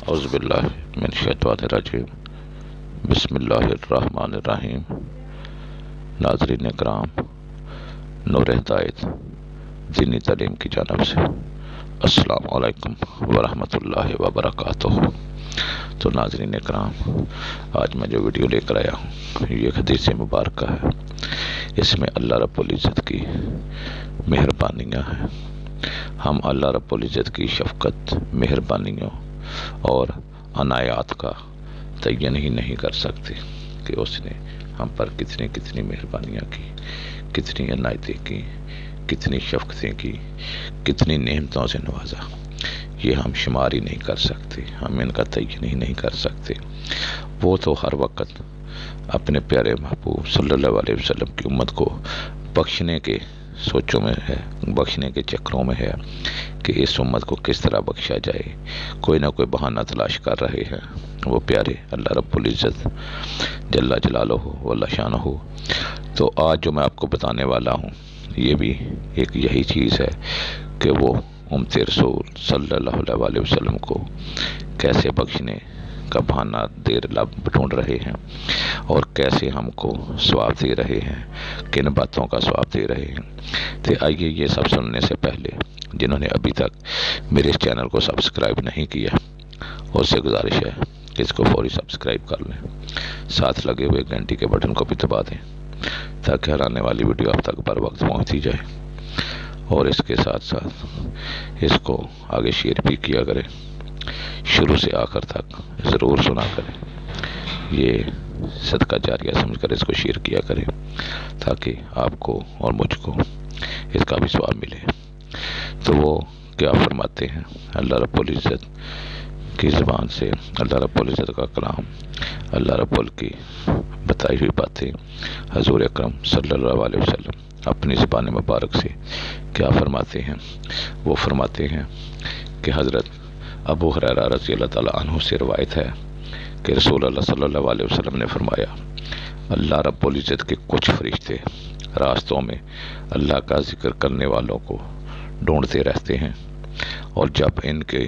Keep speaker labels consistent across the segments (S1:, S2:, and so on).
S1: اعوذ باللہ من الشیطان الرجیم بسم اللہ الرحمن الرحیم۔ ناظرین کرام، نور ہدایت دینی تعلیم کی جانب سے السلام علیکم ورحمۃ اللہ وبرکاتہ۔ تو ناظرین کرام، آج میں جو ویڈیو لے کر آیا ہوں یہ حدیث مبارکہ ہے۔ اس میں اللہ رب العزت کی مہربانیاں ہیں۔ ہم اللہ رب العزت کی شفقت، مہربانیوں اور عنایات کا تعین ہی نہیں کر سکتے کہ اس نے ہم پر کتنی مہربانیاں کی، کتنی عنایتیں کی، کتنی شفقتیں کی، کتنی نعمتوں سے نوازا۔ یہ ہم شمار ہی نہیں کر سکتے، ہم ان کا تعین ہی نہیں کر سکتے۔ وہ تو ہر وقت اپنے پیارے محبوب صلی اللہ علیہ وسلم کی امت کو بخشنے کے سوچوں میں ہے، بخشنے کے چکروں میں ہے کہ اس امت کو کس طرح بخشا جائے۔ کوئی نہ کوئی بہانہ تلاش کر رہے ہیں وہ پیارے اللہ رب العزت جل جلالہ واللہ شانہ۔ تو آج جو میں آپ کو بتانے والا ہوں یہ بھی ایک یہی چیز ہے کہ وہ امت رسول صلی اللہ علیہ وسلم کو کیسے بخشنے کا بہانہ ڈھونڈ رہے ہیں اور کیسے ہم کو ثواب دے رہے ہیں، کن باتوں کا ثواب دے رہے ہیں۔ تو آئیے یہ سب سننے سے پہلے جنہوں نے ابھی تک میرے اس چینل کو سبسکرائب نہیں کیا اس سے گزارش ہے کہ اس کو فوری سبسکرائب کر لیں، ساتھ لگے ہوئے گھنٹی کے بٹن کو بھی دبا دیں تاکہ ہر آنے والی ویڈیو آپ تک بر وقت پہنچتی جائے، اور اس کے ساتھ ساتھ اس کو آگے شیئر بھی کیا کریں، شروع سے آخر تک ضرور سنا کریں۔ یہ صدقہ جاریہ سمجھ کر اس کو شیئر کیا کریں تاکہ آپ کو اور مجھ کو اس کا بھی ثواب ملے۔ تو وہ کیا فرماتے ہیں اللہ رب العزت کی زبان سے، اللہ رب العزت کا کلام، اللہ رب العزت کی بتائی ہوئی باتیں حضور اکرم صلی اللہ علیہ وسلم اپنی زبان مبارک سے کیا فرماتے ہیں۔ وہ فرماتے ہیں کہ حضرت ابو ہریرہ رضی اللہ تعالیٰ عنہ سے روایت ہے کہ رسول اللہ صلی اللہ علیہ وسلم نے فرمایا، اللہ رب العزت کے کچھ فرشتے راستوں میں اللہ کا ذکر کرنے والوں کو ڈھونڈتے رہتے ہیں، اور جب ان کے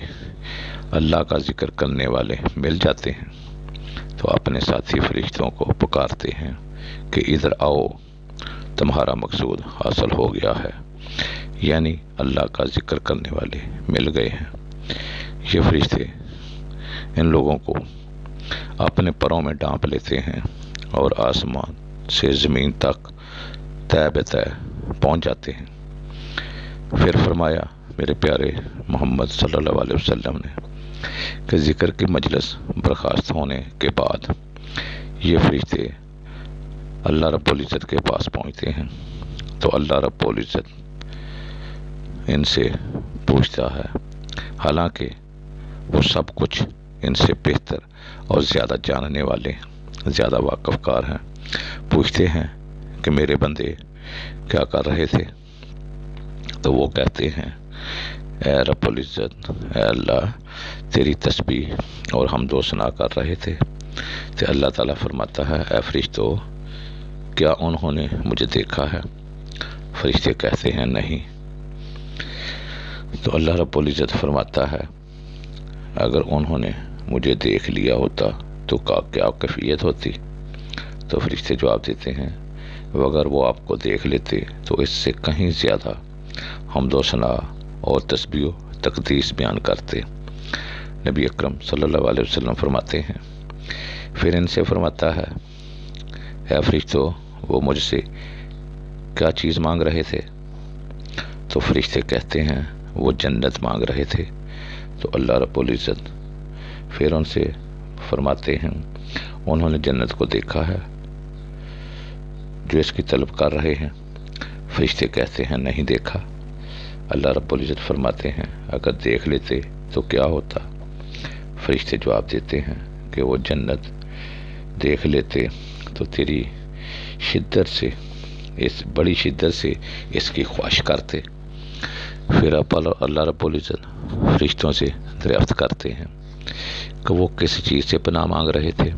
S1: اللہ کا ذکر کرنے والے مل جاتے ہیں تو اپنے ساتھی فرشتوں کو پکارتے ہیں کہ ادھر آؤ، تمہارا مقصود حاصل ہو گیا ہے، یعنی اللہ کا ذکر کرنے والے مل گئے ہیں۔ یہ فرشتے ان لوگوں کو اپنے پروں میں ڈانپ لیتے ہیں اور آسمان سے زمین تک طے بطے پہنچ جاتے ہیں۔ پھر فرمایا میرے پیارے محمد صلی اللہ علیہ وسلم نے کہ ذکر کی مجلس برخاست ہونے کے بعد یہ فرشتے اللہ رب العزت کے پاس پہنچتے ہیں تو اللہ رب العزت ان سے پوچھتا ہے، حالانکہ وہ سب کچھ ان سے بہتر اور زیادہ جاننے والے، زیادہ واقف کار ہیں۔ پوچھتے ہیں کہ میرے بندے کیا کر رہے تھے؟ تو وہ کہتے ہیں، اے رب العزت، اے اللہ، تیری تسبیح اور حمد و ثنا کر رہے تھے۔ تو اللہ تعالیٰ فرماتا ہے، اے فرشتو، کیا انہوں نے مجھے دیکھا ہے؟ فرشتے کہتے ہیں نہیں۔ تو اللہ رب العزت فرماتا ہے، اگر انہوں نے مجھے دیکھ لیا ہوتا تو کیا کیفیت ہوتی؟ تو فرشتے جواب دیتے ہیں، اگر وہ آپ کو دیکھ لیتے تو اس سے کہیں زیادہ حمد و ثنا اور تسبیح و تقدیس بیان کرتے۔ نبی اکرم صلی اللہ علیہ وسلم فرماتے ہیں، پھر ان سے فرماتا ہے، اے فرشتو، وہ مجھ سے کیا چیز مانگ رہے تھے؟ تو فرشتے کہتے ہیں، وہ جنت مانگ رہے تھے۔ تو اللہ رب العزت پھر ان سے فرماتے ہیں، انہوں نے جنت کو دیکھا ہے جو اس کی طلب کر رہے ہیں؟ فرشتے کہتے ہیں نہیں دیکھا۔ اللہ رب العزت فرماتے ہیں، اگر دیکھ لیتے تو کیا ہوتا؟ فرشتے جواب دیتے ہیں کہ وہ جنت دیکھ لیتے تو تیری شدت سے، اس بڑی شدت سے اس کی خواہش کرتے۔ پھر اللہ رب العزت فرشتوں سے دریافت کرتے ہیں کہ وہ کس چیز سے پناہ مانگ رہے تھے؟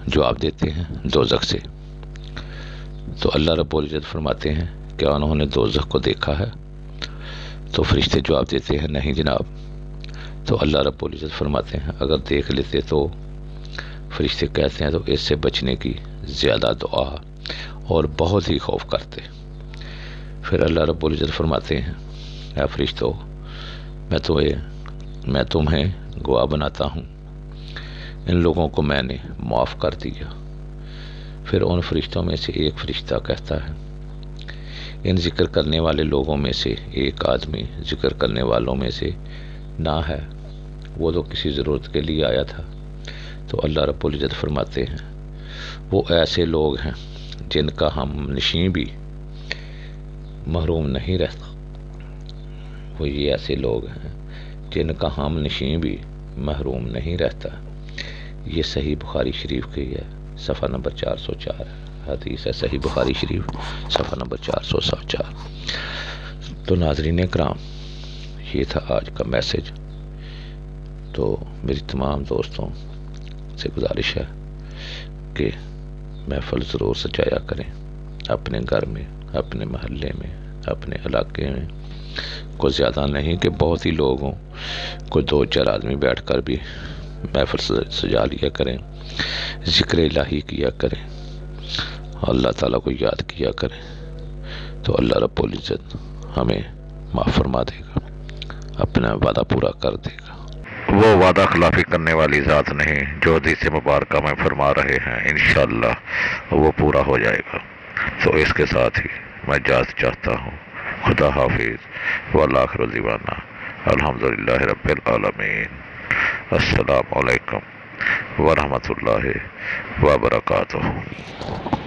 S1: جواب دیتے ہیں دوزخ سے۔ تو اللہ رب العزت فرماتے ہیں، کیا انہوں نے دوزخ کو دیکھا ہے؟ تو فرشتے جواب دیتے ہیں نہیں جناب۔ تو اللہ رب العزت فرماتے ہیں اگر دیکھ لیتے تو فرشتے کہتے ہیں تو اس سے بچنے کی زیادہ دعا اور بہت ہی خوف کرتے۔ پھر اللہ رب العزت فرماتے ہیں اے فرشتوں میں تمہیں گواہ بناتا ہوں، ان لوگوں کو میں نے معاف کر دیا۔ پھر ان فرشتوں میں سے ایک فرشتہ کہتا ہے ان ذکر کرنے والے لوگوں میں سے ایک آدمی ذکر کرنے والوں میں سے نہ ہے، وہ تو کسی ضرورت کے لیے آیا تھا۔ تو اللہ رب العزت فرماتے ہیں وہ ایسے لوگ ہیں جن کا ہم نشیں بھی محروم نہیں رہتا، وہ یہ ایسے لوگ ہیں جن کا ہم نشیں بھی محروم نہیں رہتا۔ یہ صحیح بخاری شریف کی ہے، صفحہ نمبر 404 حدیث ہے، صحیح بخاری شریف صفحہ نمبر 404۔ تو ناظرین کرام، یہ تھا آج کا میسج۔ تو میری تمام دوستوں سے گزارش ہے کہ محفل ضرور سجایا کریں، اپنے گھر میں، اپنے محلے میں، اپنے علاقے میں، کوئی زیادہ نہیں کہ بہت ہی لوگ ہوں، کوئی 2-4 آدمی بیٹھ کر بھی محفل سجا لیا کریں، ذکر الہی کیا کریں، اللہ تعالیٰ کو یاد کیا کریں، تو اللہ رب العزت ہمیں معاف فرما دے گا، اپنا وعدہ پورا کر دے گا۔ وہ وعدہ خلافی کرنے والی ذات نہیں جو حدیث مبارکہ میں فرما رہے ہیں، انشاءاللہ وہ پورا ہو جائے گا۔ تو اس کے ساتھ ہی میں اجازت چاہتا ہوں، خدا حافظ والآخر دعوانا الحمدللہ رب العالمین۔ السلام علیکم ورحمۃ اللہ وبرکاتہ۔